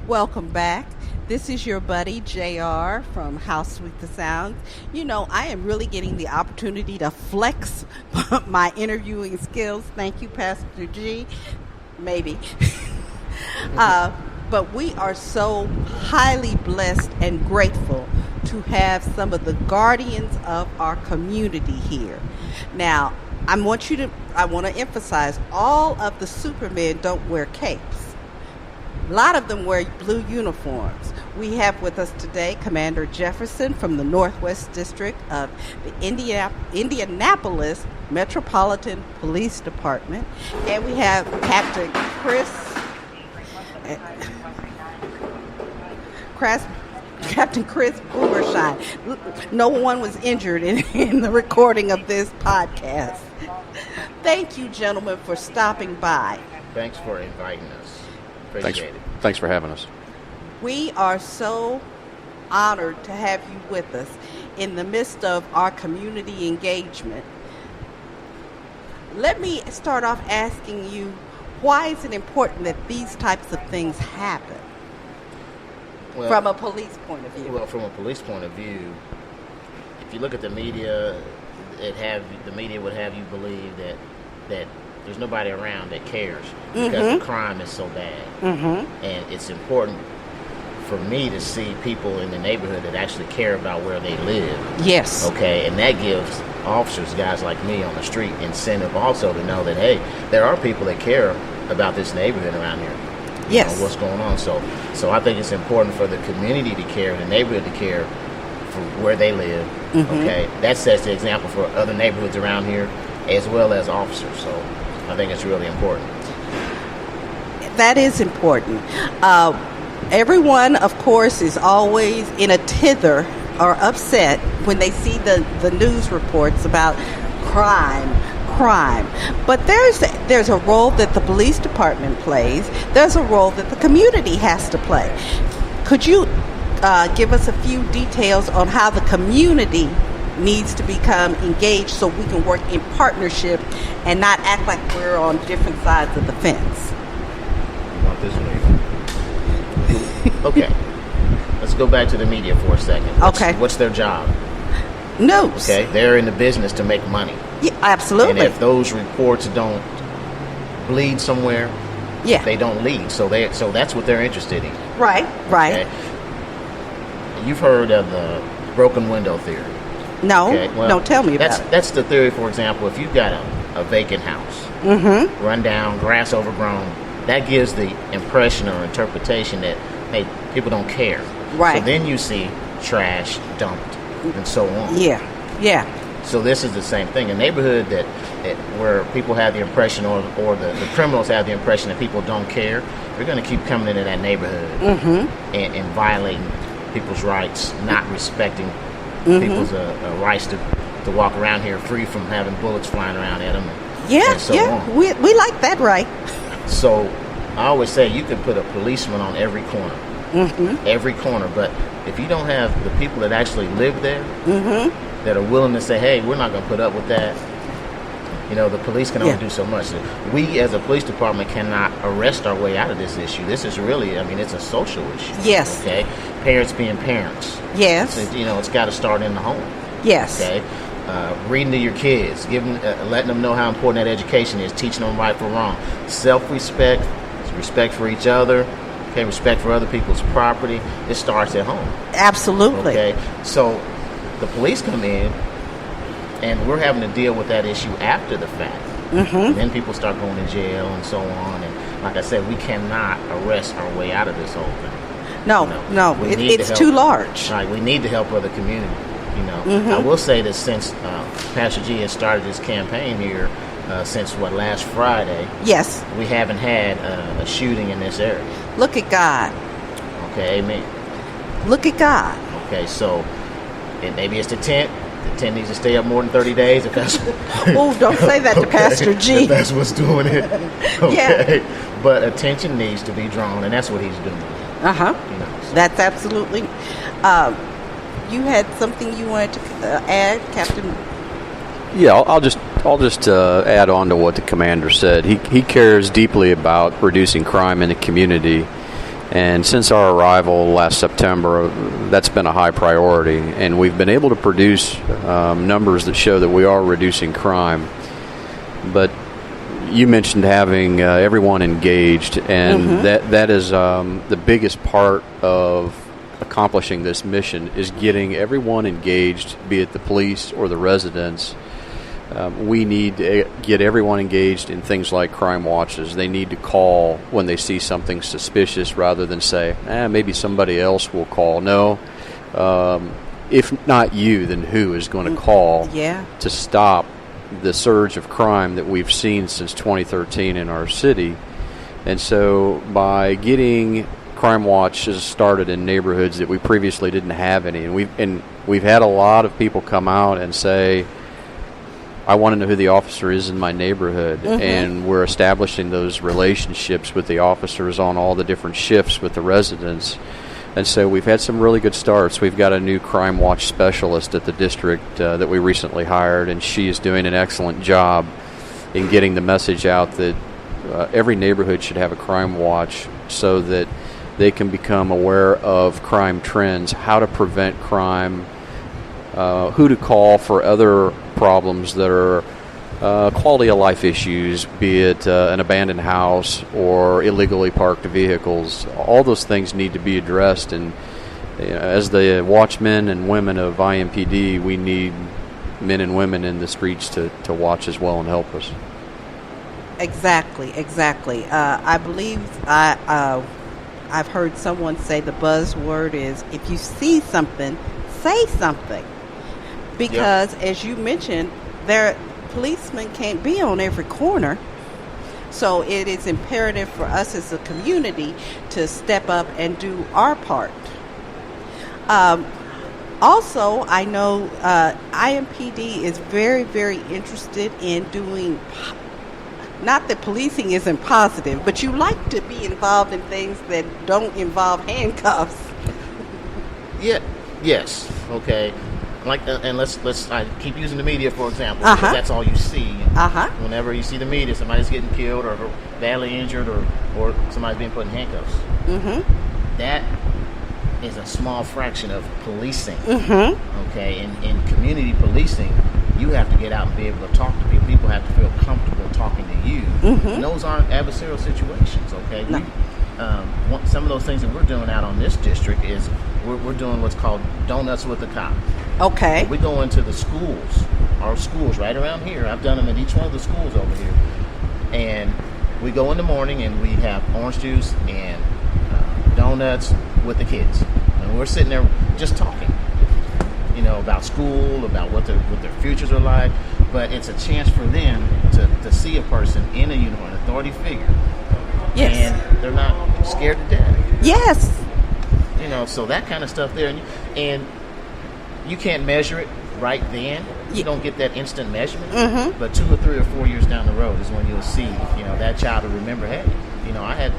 Welcome back. This is your buddy, JR, from Seet The Sounds. You know, I am really getting the opportunity to flex my interviewing skills. Thank you, Pastor G. Maybe. But we are so highly blessed and grateful to have some of the guardians of our community here. Now, I want to emphasize, all of the supermen don't wear capes. A lot of them wear blue uniforms. We have with us today Commander Jefferson from the Northwest District of the Indianapolis Metropolitan Police Department. And we have Captain Chris Boomershine. No one was injured in the recording of this podcast. Thank you, gentlemen, for stopping by. Thanks for inviting us. Appreciate it. Thanks for having us. We are so honored to have you with us in the midst of our community engagement. Let me start off asking you, why is it important that these types of things happen? Well, from a police point of view. Well, from a police point of view, if you look at the media, the media would have you believe that there's nobody around that cares because the crime is so bad. And it's important for me to see people in the neighborhood that actually care about where they live. Yes. Okay, and that gives officers, guys like me on the street, incentive also to know that, hey, there are people that care about this neighborhood around here. Yes. You know, what's going on. So I think it's important for the community to care, the neighborhood to care for where they live. Okay, that sets the example for other neighborhoods around here as well as officers. So I think it's really important. That is important. Everyone, of course, is always in a tither or upset when they see the news reports about crime. But there's a role that the police department plays. There's a role that the community has to play. Could you give us a few details on how the community needs to become engaged so we can work in partnership and not act like we're on different sides of the fence? You want this one? Okay. Let's go back to the media for a second. What's their job? News. Okay. They're in the business to make money. Yeah, absolutely. And if those reports don't bleed somewhere, they don't lead. So that's what they're interested in. Right. Okay? You've heard of the broken window theory. No. Okay? Well, no, tell me about it. That's the theory, for example, if you've got a vacant house, run down, grass overgrown, that gives the impression or interpretation that, hey, people don't care. Right. So then you see trash dumped and so on. Yeah. So this is the same thing. A neighborhood that where people have the impression or the criminals have the impression that people don't care, they're going to keep coming into that neighborhood and violating people's rights, not respecting people's rights to walk around here free from having bullets flying around at them. And so on. We like that, right? So I always say you can put a policeman on every corner. Every corner. But if you don't have the people that actually live there that are willing to say, hey, we're not going to put up with that, you know, the police can only do so much. We as a police department cannot arrest our way out of this issue. This is really, it's a social issue. Yes. Okay? Parents being parents. Yes. So, it's got to start in the home. Yes. Okay? Reading to your kids, letting them know how important that education is, teaching them right from wrong. Self-respect, respect for each other, okay, respect for other people's property. It starts at home. Absolutely. Okay, so the police come in, and we're having to deal with that issue after the fact. And then people start going to jail and so on. And like I said, we cannot arrest our way out of this whole thing. No, it's too large. Right, we need to help other communities. I will say that since Pastor G has started this campaign here, since last Friday? Yes. We haven't had a shooting in this area. Look at God. Okay, amen. Look at God. Okay, so maybe it's the tent. The tent needs to stay up more than 30 days. If that's oh, don't say that to Pastor G. If that's what's doing it. Okay. Yeah. But attention needs to be drawn, and that's what he's doing. So. That's absolutely. You had something you wanted to add, Captain? Yeah, I'll just add on to what the commander said. He cares deeply about reducing crime in the community, And since our arrival last September, that's been a high priority, and we've been able to produce numbers that show that we are reducing crime. But you mentioned having everyone engaged, and that is the biggest part of accomplishing this mission, is getting everyone engaged, be it the police or the residents. We need to get everyone engaged in things like crime watches. They need to call when they see something suspicious rather than say, maybe somebody else will call. No, if not you, then who is going to call to stop the surge of crime that we've seen since 2013 in our city? And so by getting crime watches started in neighborhoods that we previously didn't have any, and we've had a lot of people come out and say, I want to know who the officer is in my neighborhood, and we're establishing those relationships with the officers on all the different shifts with the residents. And so we've had some really good starts. We've got a new crime watch specialist at the district that we recently hired, and she is doing an excellent job in getting the message out that every neighborhood should have a crime watch so that they can become aware of crime trends, how to prevent crime, who to call for other problems that are quality of life issues, be it an abandoned house or illegally parked vehicles. All those things need to be addressed, and as the watchmen and women of IMPD, we need men and women in the streets to watch as well and help us. Exactly. I believe I've heard someone say the buzzword is, if you see something, say something. Because, as you mentioned, policemen can't be on every corner. So it is imperative for us as a community to step up and do our part. Also, I know IMPD is very, very interested in doing, not that policing isn't positive, but you like to be involved in things that don't involve handcuffs. Yes. Okay. And let's I keep using the media for example, because that's all you see. Whenever you see the media, somebody's getting killed or badly injured or somebody's being put in handcuffs. That is a small fraction of policing. Okay, in community policing, you have to get out and be able to talk to people. People have to feel comfortable talking to you. And those aren't adversarial situations. Okay. No. Some of those things that we're doing out on this district is we're doing what's called Donuts with the Cop. Okay. We go into the schools, our schools right around here. I've done them at each one of the schools over here. And we go in the morning and we have orange juice and donuts with the kids. And we're sitting there just talking, about school, about what their futures are like. But it's a chance for them to see a person in a uniform, an authority figure. Yes. And they're not scared to death. Yes. So that kind of stuff there. And you can't measure it right then. You don't get that instant measurement. But 2 or 3 or 4 years down the road is when you'll see, that child will remember, hey, I had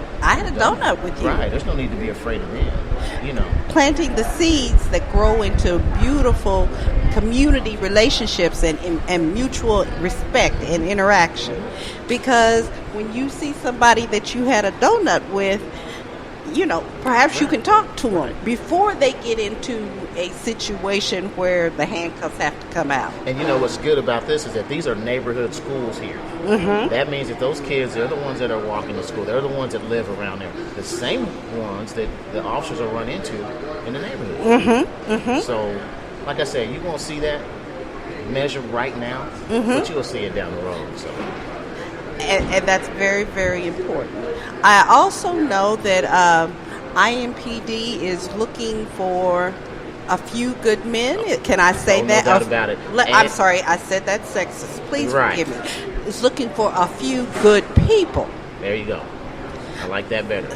a donut with you. Right. There's no need to be afraid of them. Planting the seeds that grow into beautiful community relationships and mutual respect and interaction. Because when you see somebody that you had a donut with, perhaps you can talk to them before they get into a situation where the handcuffs have to come out. And what's good about this is that these are neighborhood schools here. That means that those kids, they're the ones that are walking to school. They're the ones that live around there. The same ones that the officers will run into in the neighborhood. So, like I said, you won't see that measured right now, but you'll see it down the road. So. And that's very, very important. I also know that IMPD is looking for a few good men. Can I say that? No doubt about it. I'm sorry, I said that sexist. Please forgive me. It's looking for a few good people. There you go. I like that better.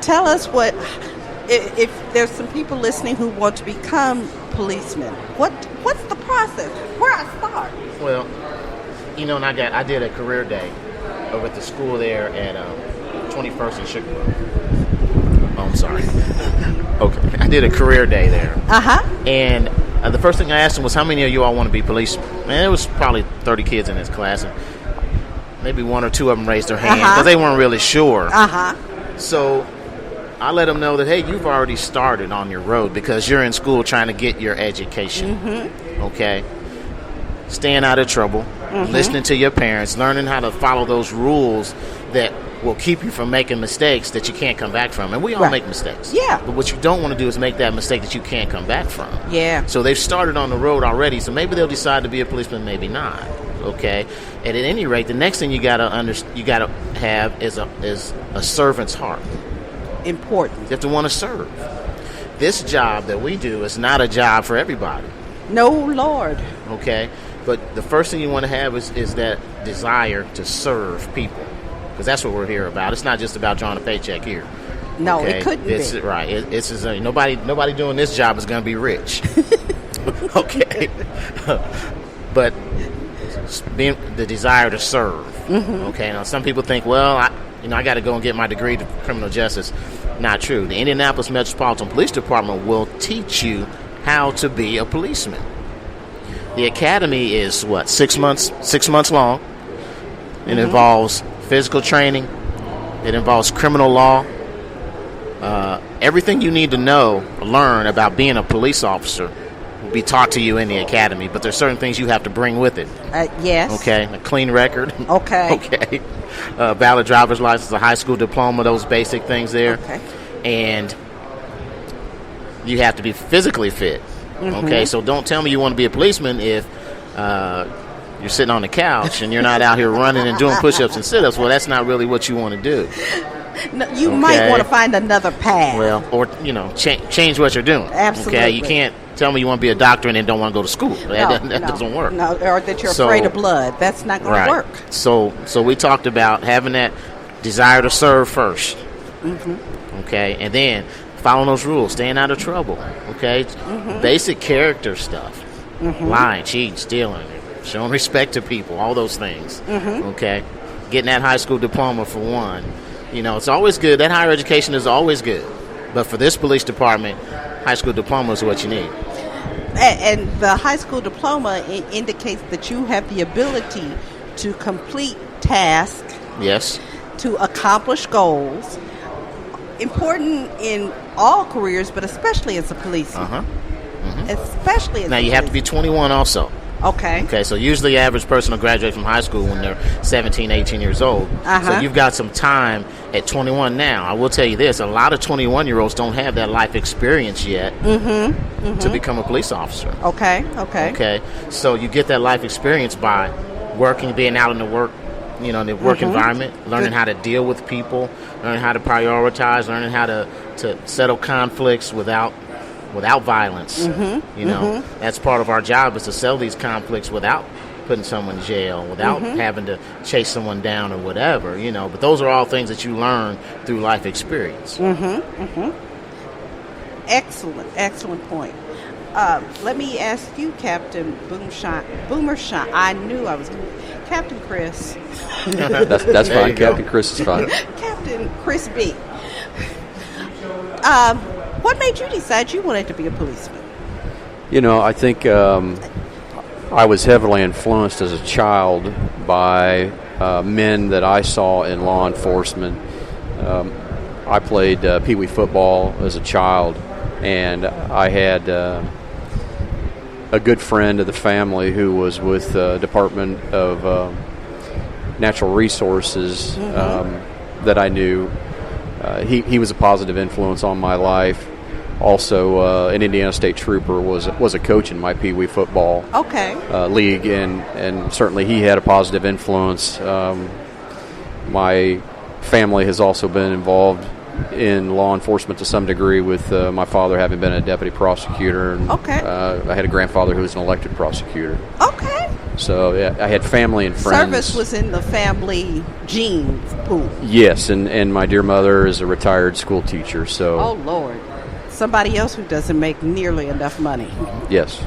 Tell us if there's some people listening who want to become policemen. What's the process? Where I start? Well, and I did a career day over at the school there at 21st and Sugar Grove. Oh, I'm sorry. Okay, I did a career day there. And the first thing I asked them was, how many of you all want to be policemen? And it was probably 30 kids in this class, and maybe 1 or 2 of them raised their hand because they weren't really sure. So I let them know that, hey, you've already started on your road because you're in school trying to get your education. Okay? Staying out of trouble, listening to your parents, learning how to follow those rules that will keep you from making mistakes that you can't come back from. And we all make mistakes. Yeah. But what you don't want to do is make that mistake that you can't come back from. Yeah. So they've started on the road already, so maybe they'll decide to be a policeman, maybe not. Okay? And at any rate, the next thing you gotta have is a servant's heart. Important. You have to want to serve. This job that we do is not a job for everybody. No, Lord. Okay? But the first thing you want to have is that desire to serve people. Because that's what we're here about. It's not just about drawing a paycheck here. No, okay? It couldn't be. Right. It's nobody doing this job is going to be rich. Okay? But being the desire to serve. Okay? Now, some people think, well, I got to go and get my degree to criminal justice. Not true. The Indianapolis Metropolitan Police Department will teach you how to be a policeman. The academy is 6 months? 6 months long. It involves physical training. It involves criminal law. Everything you need to learn about being a police officer will be taught to you in the academy, but there's certain things you have to bring with it. Yes. Okay, a clean record. Okay. Okay. Valid driver's license, a high school diploma, those basic things there. Okay. And you have to be physically fit. Okay, so don't tell me you want to be a policeman if you're sitting on the couch and you're not out here running and doing push-ups and sit-ups. Well, that's not really what you want to do. No, you might want to find another path. Well, or change what you're doing. Absolutely. Okay, you can't tell me you want to be a doctor and then don't want to go to school. That doesn't work. No, or that you're afraid of blood. That's not going to work. So we talked about having that desire to serve first. Okay, and then following those rules, staying out of trouble. Okay, basic character stuff, lying, cheating, stealing, showing respect to people, all those things. Okay, getting that high school diploma for one. It's always good. That higher education is always good, but for this police department, high school diploma is what you need. And the high school diploma indicates that you have the ability to complete tasks. Yes. To accomplish goals. Important in all careers, but especially as a policeman. Especially as now, you have to be 21 also. Okay, so usually the average person will graduate from high school when they're 17, 18 years old. So you've got some time at 21 now. I will tell you this, a lot of 21-year-olds don't have that life experience yet to become a police officer. Okay. So you get that life experience by working, being out in the work, in the work environment, learning how to deal with people, learning how to prioritize, learning how to settle conflicts without violence. That's part of our job, is to settle these conflicts without putting someone in jail, without having to chase someone down or whatever, But those are all things that you learn through life experience. Excellent point. Let me ask you, Captain Boomershine. I knew I was Captain Chris. That's fine. Captain Chris is fine. Captain Chris B. What made you decide you wanted to be a policeman? I think I was heavily influenced as a child by men that I saw in law enforcement. I played Pee Wee football as a child, and I had a good friend of the family who was with the Department of Natural Resources that I knew. He was a positive influence on my life. Also, an Indiana State Trooper was a coach in my Pee Wee football league, and certainly he had a positive influence. My family has also been involved in law enforcement to some degree, with my father having been a deputy prosecutor. And, I had a grandfather who was an elected prosecutor. So I had family and friends. Service was in the family gene pool. Yes, and my dear mother is a retired school teacher. So. Oh Lord, somebody else who doesn't make nearly enough money. Yes.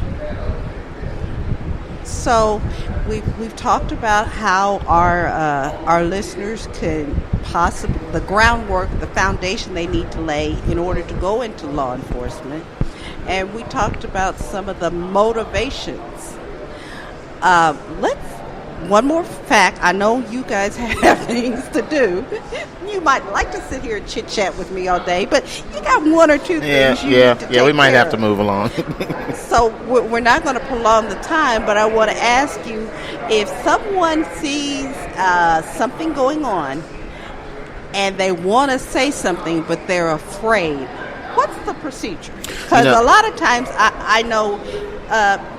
So we've talked about how our listeners can possibly, the groundwork, the foundation they need to lay in order to go into law enforcement, and we talked about some of the motivations. one more fact. I know you guys have things to do. You might like to sit here and chit chat with me all day, but you got one or two things you need to take we might care have to of. move along. So we're not going to prolong the time, but I want to ask you, if someone sees something going on and they want to say something, but they're afraid, what's the procedure? Because a lot of times I know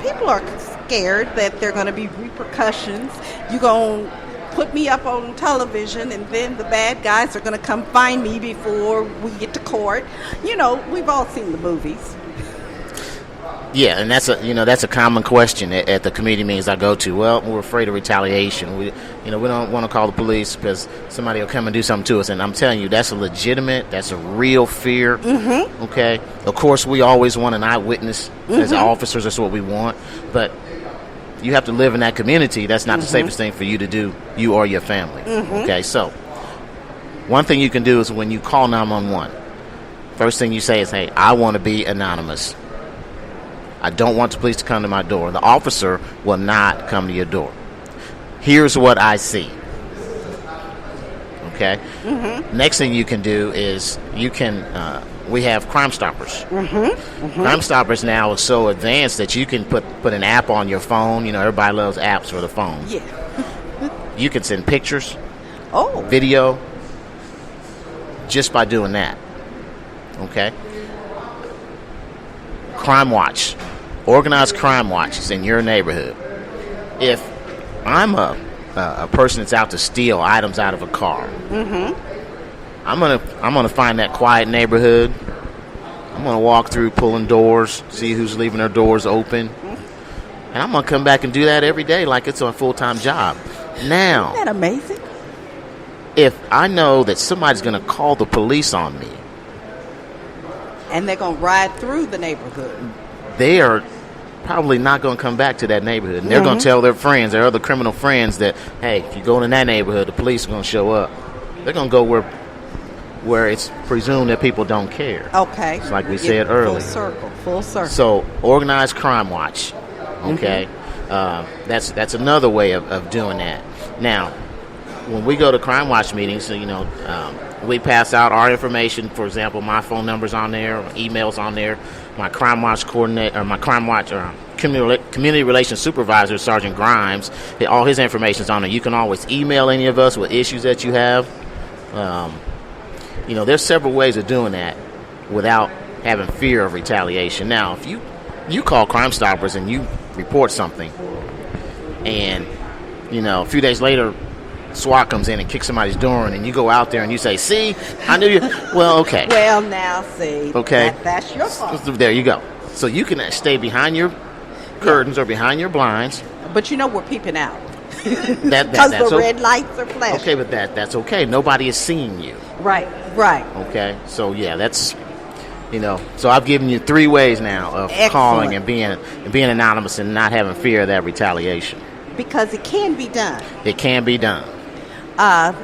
people are scared that there are going to be repercussions. You're going to put me up on television, and then the bad guys are going to come find me before we get to court. You know, we've all seen the movies. Yeah, and that's a common question at the committee meetings I go to. Well, we're afraid of retaliation. We don't want to call the police because somebody will come and do something to us. And I'm telling you, that's a real fear. Mm-hmm. Okay, of course, we always want an eyewitness as officers. That's what we want, but you have to live in that community. That's not the safest thing for you to do, you or your family. Mm-hmm. Okay, so one thing you can do is when you call 911, first thing you say is, "Hey, I want to be anonymous. I don't want the police to come to my door." The officer will not come to your door. Here's what I see. Okay? Mm-hmm. Next thing you can do is we have Crime Stoppers. Mm-hmm. Mm-hmm. Crime Stoppers now is so advanced that you can put an app on your phone. You know, everybody loves apps for the phone. Yeah. You can send pictures, video, just by doing that. Okay? Crime Watch. Organized crime watches in your neighborhood. If I'm a person that's out to steal items out of a car, I'm gonna find that quiet neighborhood. I'm gonna walk through, pulling doors, see who's leaving their doors open, and I'm gonna come back and do that every day like it's a full-time job. Now, isn't that amazing? If I know that somebody's gonna call the police on me, and they're gonna ride through the neighborhood, they are probably not going to come back to that neighborhood. And they're going to tell their friends, their other criminal friends, that, hey, if you go in that neighborhood, the police are going to show up. They're going to go where it's presumed that people don't care. Okay. It's like we said earlier. Full circle. So, organized crime watch. Okay. That's another way of doing that. Now, when we go to crime watch meetings, we pass out our information. For example, my phone number's on there, my email's on there. My crime watch coordinator, or my crime watch community relations supervisor, Sergeant Grimes, all his information's on there. You can always email any of us with issues that you have. There's several ways of doing that without having fear of retaliation. Now, if you call Crime Stoppers and you report something, and a few days later, SWAT comes in and kicks somebody's door in, and you go out there and you say, "See, I knew you." Well, okay. Well, now, see. Okay. That's your fault. There you go. So you can stay behind your curtains or behind your blinds. But we're peeping out. Because the red lights are flashing. Okay, but that's okay. Nobody is seeing you. Right. Okay. So, yeah, that's, so I've given you 3 ways now of calling and being anonymous and not having fear of that retaliation. Because it can be done. It can be done. And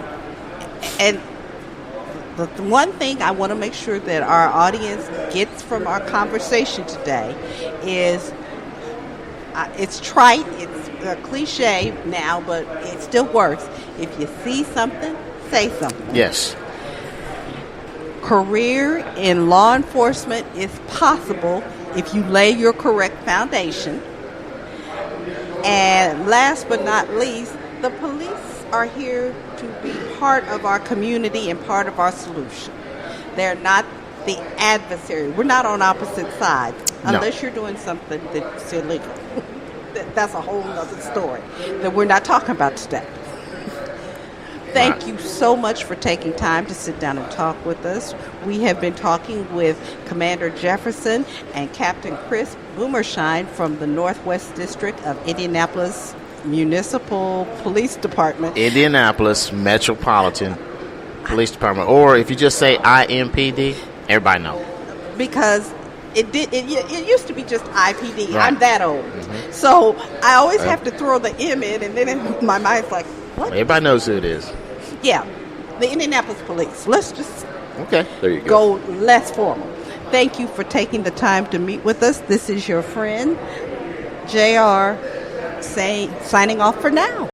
the one thing I want to make sure that our audience gets from our conversation today is, it's trite, it's a cliche now, but it still works. If you see something, say something. Yes. Career in law enforcement is possible if you lay your correct foundation. And last but not least, the police are here to be part of our community and part of our solution. They're not the adversary. We're not on opposite sides unless you're doing something that's illegal. That's a whole other story that we're not talking about today. Thank you so much for taking time to sit down and talk with us. We have been talking with Commander Jefferson and Captain Chris Boomershine from the Northwest District of Indianapolis Municipal Police Department. Indianapolis Metropolitan Police Department. Or if you just say IMPD, everybody knows. Because it used to be just IPD. Right. I'm that old. Mm-hmm. So I always have to throw the M in, and then in my mind's like, what? Everybody knows who it is. Yeah, the Indianapolis Police. Let's just there you go. Less formal. Thank you for taking the time to meet with us. This is your friend, JR, signing off for now.